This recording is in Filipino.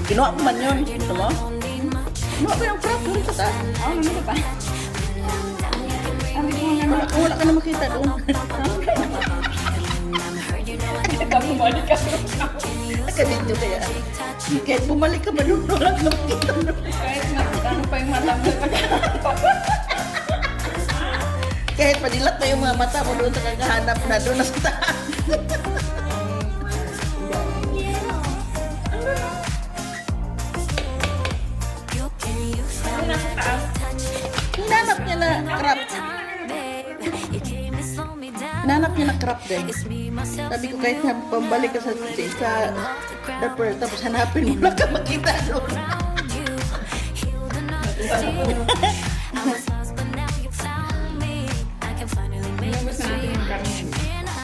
Ginawa ko man yun. Ito mo? Ginawa ko yung crop doon sa taas. Oo, ano ba? Sabi ko nga Wala ka na makita doon. na bumalik ka. Nakadito kaya. Kahit bumalik ka ba doon, wala ka na makita doon. Kahit ano pa yung mata mo. Kahit padilat pa yung mga mata mo doon sa kakahanap na doon na sa taas. Ano nasa taas? Hinanap niya na crop. Hinanap niya na crop din. Sabi ko kahit pambalik ka sa dapper, tapos hanapin mo, wala ka makita doon. Inubos na natin yung karne.